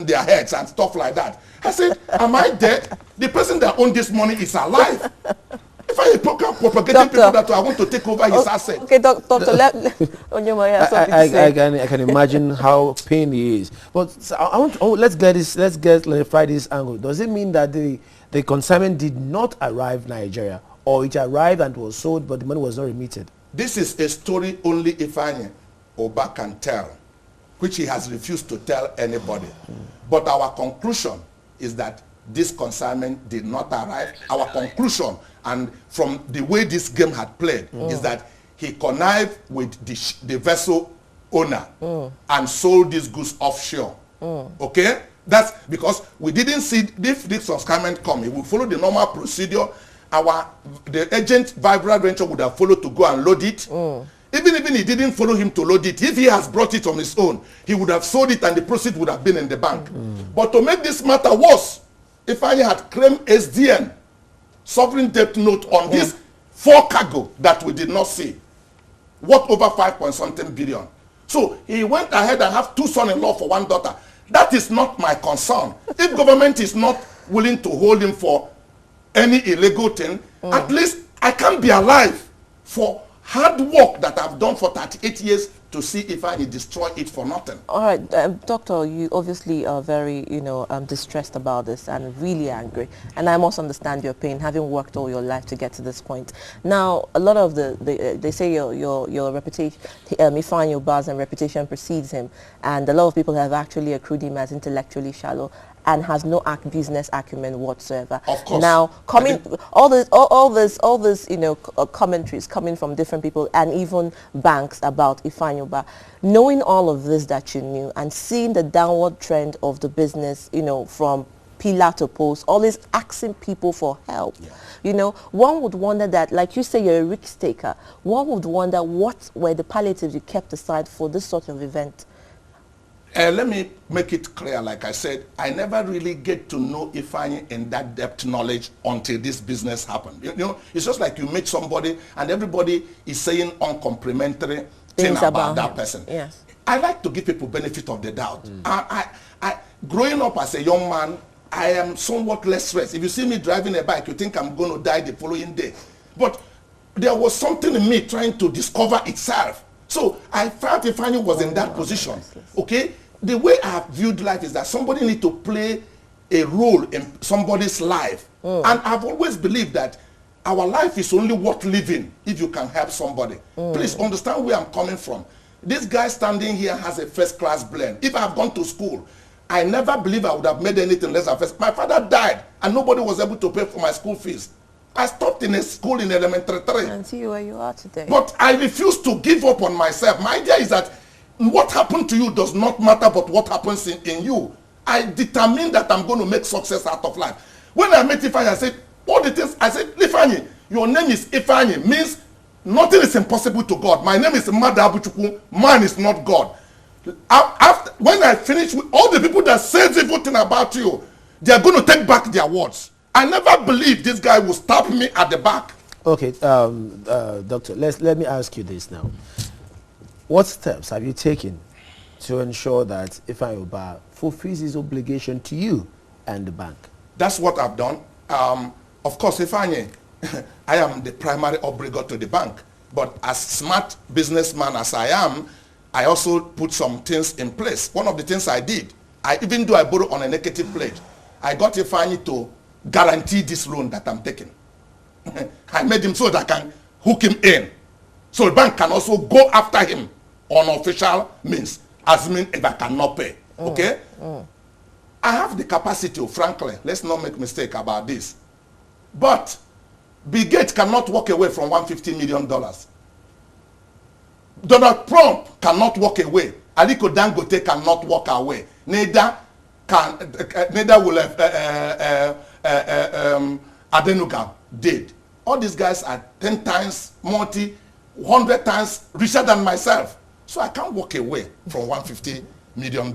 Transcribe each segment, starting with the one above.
their heads and stuff like that. I said, am I dead? The person that owned this money is alive. If I propagating people that I want to take over his asset. Okay, Doctor, I can imagine how pain he is. But let's clarify this angle. Does it mean that the consignment did not arrive Nigeria, or it arrived and was sold, but the money was not remitted? This is a story only Ifeanyiubah can tell, which he has refused to tell anybody. But our conclusion is that this consignment did not arrive. Our conclusion, and from the way this game had played, is that he connived with the vessel owner and sold these goods offshore. Okay? That's because we didn't see if this consignment come. It will follow the normal procedure. The agent Vibra Venture would have followed to go and load it. Even he didn't follow him to load it. If he has brought it on his own, he would have sold it and the proceeds would have been in the bank. But to make this matter worse, Ifeanyi had claimed SDN, sovereign debt note, on this 4 cargo that we did not see, worth over 5.something billion. So he went ahead and have 2 sons-in-law for 1 daughter. That is not my concern. If government is not willing to hold him for any illegal thing, at least I can be alive for hard work that I've done for 38 years to see if I destroy it for nothing. All right, Doctor, you obviously are very, distressed about this and really angry. And I must understand your pain, having worked all your life to get to this point. Now, a lot of they say your reputation, Ifeanyiubah's and reputation precedes him, and a lot of people have actually accrued him as intellectually shallow and has no business acumen whatsoever. Of course. Now, all this, commentaries coming from different people and even banks about Ifeanyiubah, knowing all of this that you knew and seeing the downward trend of the business, from pillar to post, always asking people for help. One would wonder that, like you say, you're a risk taker. One would wonder what were the palliatives you kept aside for this sort of event. Let me make it clear, like I said, I never really get to know Ifeanyi in that depth knowledge until this business happened. It's just like you meet somebody and everybody is saying uncomplimentary things about that person. Yes. I like to give people benefit of the doubt. Growing up as a young man, I am somewhat less stressed. If you see me driving a bike, you think I'm going to die the following day. But there was something in me trying to discover itself. So I felt Ifeanyi was in that position. Okay? The way I have viewed life is that somebody needs to play a role in somebody's life. And I've always believed that our life is only worth living if you can help somebody. Please understand where I'm coming from. This guy standing here has a first-class blend. If I have gone to school, I never believe I would have made anything less than first. My father died and nobody was able to pay for my school fees. I stopped in a school in elementary 3. And see where you are today. But I refuse to give up on myself. My idea is that what happened to you does not matter, but what happens in you. I determined that I'm going to make success out of life. When I met Ifeanyi, I said, all the things, I said, Ifeanyi, your name is Ifeanyi, means nothing is impossible to God. My name is Madabuchukwu, man is not God. When I finish with all the people that says evil thing about you, they are going to take back their words. I never believed this guy will stab me at the back. Okay, Doctor, let me ask you this now. What steps have you taken to ensure that Ifeanyiubah fulfills his obligation to you and the bank? That's what I've done. Of course, Ifeanyi, I am the primary obligor to the bank. But as smart businessman as I am, I also put some things in place. One of the things I did, even though I borrow on a negative pledge, I got Ifeanyi to guarantee this loan that I'm taking. I made him so that I can hook him in. So the bank can also go after him on official means, assuming if I cannot pay. Okay? I have the capacity, frankly, let's not make mistake about this. But Bill Gates cannot walk away from $150 million. Donald Trump cannot walk away. Aliko Dangote cannot walk away. Neither will Adenuga did. All these guys are 10 times, 100 times richer than myself. So I can't walk away from $150 million.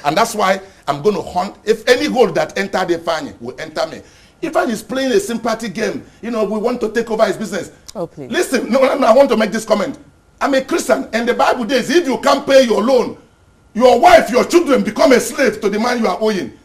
And that's why I'm going to hunt. If any hole that entered Ifeanyi will enter me. Ifeanyi is playing a sympathy game. We want to take over his business. Oh, please. Listen, no, I want to make this comment. I'm a Christian. In the Bible days, if you can't pay your loan, your wife, your children become a slave to the man you are owing.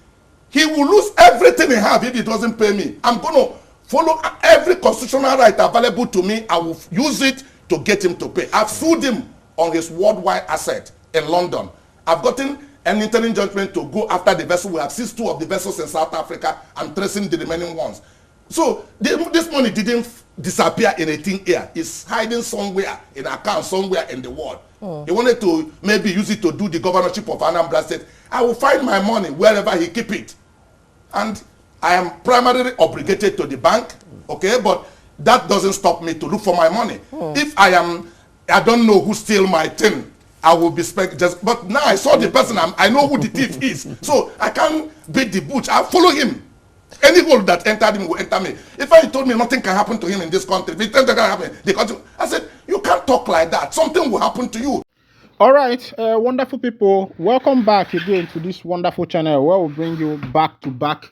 He will lose everything he have if he doesn't pay me. I'm going to follow every constitutional right available to me. I will use it to get him to pay. I've sued him on his worldwide asset in London. I've gotten an interim judgment to go after the vessel. We have seized 2 of the vessels in South Africa. I'm tracing the remaining ones. So this money didn't disappear in a thin air. It's hiding somewhere in an account somewhere in the world. He wanted to maybe use it to do the governorship of Anambra State. I will find my money wherever he keep it. And I am primarily obligated to the bank, okay? But that doesn't stop me to look for my money. If I don't know who steal my thing, I will be but now I saw the person, I know who the thief is. So I can't beat the butch. I'll follow him. Any hole that entered him will enter me. If I told me nothing can happen to him in this country, if anything can happen, the country, I said, you can't talk like that. Something will happen to you. All right, wonderful people, welcome back again to this wonderful channel where we'll bring you back-to-back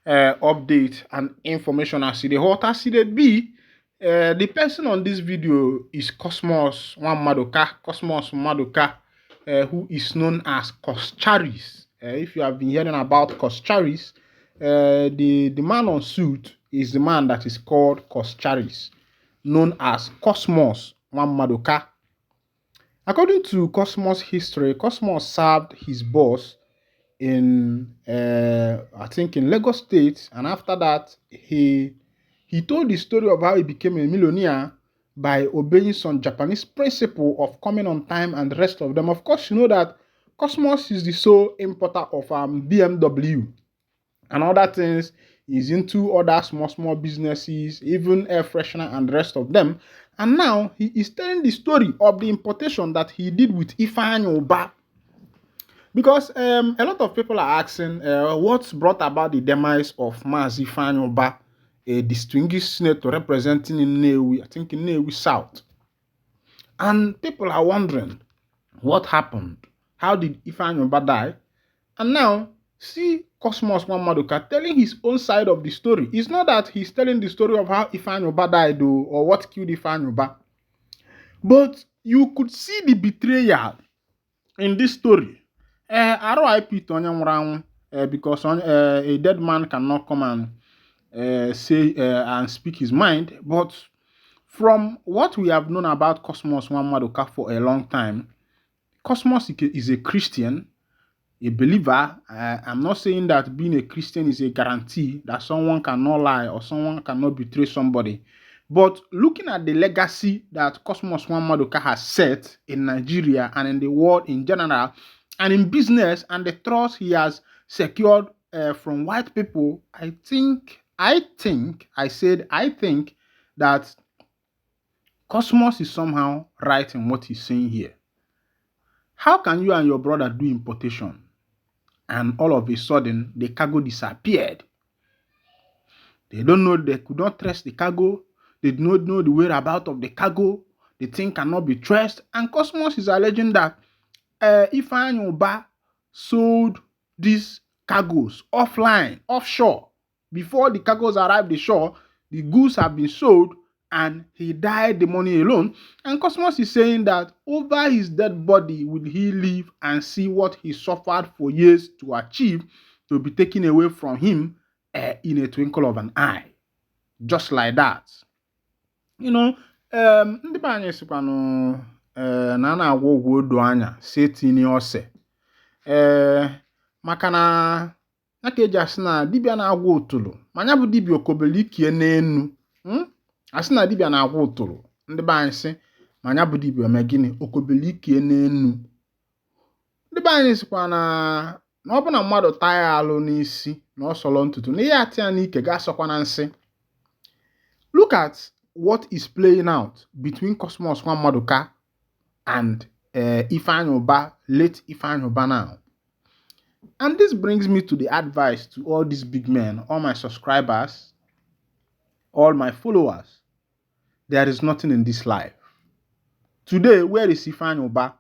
update and information as it hot as it be. The person on this video is Cosmos Madoka, who is known as Coscharis. If you have been hearing about Coscharis, the man on suit is the man that is called Coscharis, known as Cosmos Madoka. According to Cosmos history, Cosmos served his boss in, I think, in Lagos State, and after that, he told the story of how he became a millionaire by obeying some Japanese principle of coming on time and the rest of them. Of course, you know that Cosmos is the sole importer of BMW and other things. He's into other small businesses, even air freshener and the rest of them. And now he is telling the story of the importation that he did with Ifeanyiubah. Because a lot of people are asking what's brought about the demise of Mazi Ifeanyiubah, a distinguished senator representing in Nnewi, I think in Nnewi South. And people are wondering what happened. How did Ifeanyiubah die? And now, see Cosmos Madoka telling his own side of the story. It's not that he's telling the story of how Ifeanyiubah died or what killed Ifeanyiubah. But you could see the betrayal in this story. RIP to Onyanwuranwu, because a dead man cannot come and say and speak his mind. But from what we have known about Cosmos Madoka for a long time, Cosmos is a Christian, a believer. I'm not saying that being a Christian is a guarantee that someone cannot lie or someone cannot betray somebody. But looking at the legacy that Cosmos Madoka has set in Nigeria and in the world in general, and in business, and the trust he has secured from white people, I think that Cosmos is somehow right in what he's saying here. How can you and your brother do importation and all of a sudden the cargo disappeared? They don't know, they could not trace the cargo, they do not know the whereabouts of the cargo, the thing cannot be traced, and Cosmos is alleging that Ifeanyiubah sold these cargoes offline, offshore. Before the cargoes arrived the shore, the goods have been sold and he died the money alone. And Cosmos is saying that over his dead body will he live and see what he suffered for years to achieve to be taken away from him in a twinkle of an eye. Just like that. You know, ndị banye sikwanu na na-agwa ogwu odo anya si etini ose. Maka na aka eji asị na dibịa na-agwa ụtụrụ, manya bụ dibịa okobeli kie n'enu. Asị na dibịa na-agwa ụtụrụ, ndị be anyị sị manya bụ dibịa ome gịnị okobeli kie n'enu. Ndị be anyị sịkwa na ọ bụ na mmadụ taa ya alụ n'isi na ọ sọrọ ntutu na ihe atị ya n'ike ga-asọkwa na nsị. Look at what is playing out between Cosmos Madoka and Ifeanyiubah, late Ifeanyiubah now. And this brings me to the advice to all these big men, all my subscribers, all my followers. There is nothing in this life. Today, where is Ifeanyiubah?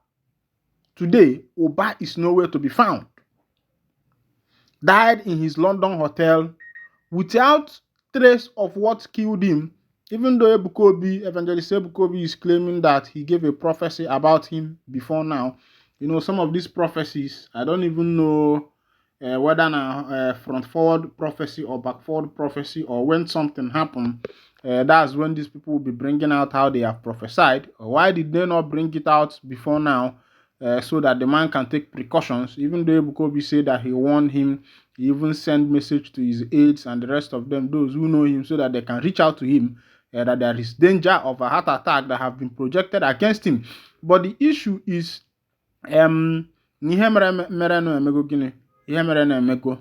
Today, Ubah is nowhere to be found. Died in his London hotel without trace of what killed him, even though Evangelist Ebukobi is claiming that he gave a prophecy about him before now. You know, some of these prophecies, I don't even know whether now front forward prophecy or back forward prophecy, or when something happened, that's when these people will be bringing out how they have prophesied. Why did they not bring it out before now, so that the man can take precautions? Even though Ebukobi said that he warned him, he even sent message to his aides and the rest of them, those who know him, so that they can reach out to him, that there is danger of a heart attack that have been projected against him. But the issue is, ihe mere no emego gini, ihe mere no emego.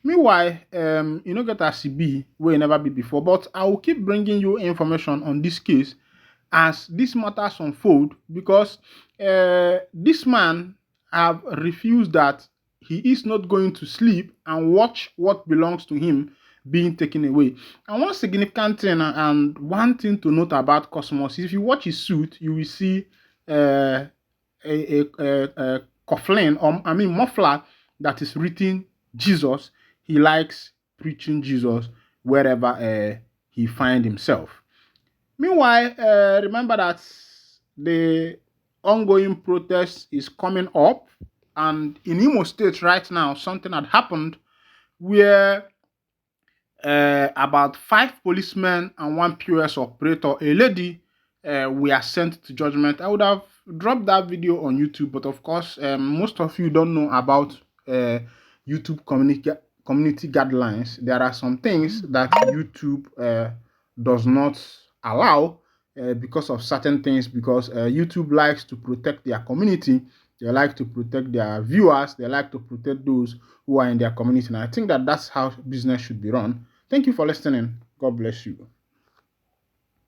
Meanwhile, you know, get as be where never be before, but I will keep bringing you information on this case as this matters unfold, because this man have refused that he is not going to sleep and watch what belongs to him being taken away. And one significant thing and one thing to note about Cosmos is, if you watch his suit, you will see a cufflink, or I mean muffler, that is written Jesus. He likes preaching Jesus wherever he find himself. Meanwhile, remember that the ongoing protest is coming up, and in Imo State right now, something had happened where about 5 policemen and 1 POS operator, a lady, were sent to judgment. I would have dropped that video on YouTube, but of course, most of you don't know about YouTube community guidelines. There are some things that YouTube does not allow because of certain things, because YouTube likes to protect their community. They like to protect their viewers. They like to protect those who are in their community. And I think that that's how business should be run. Thank you for listening. God bless you.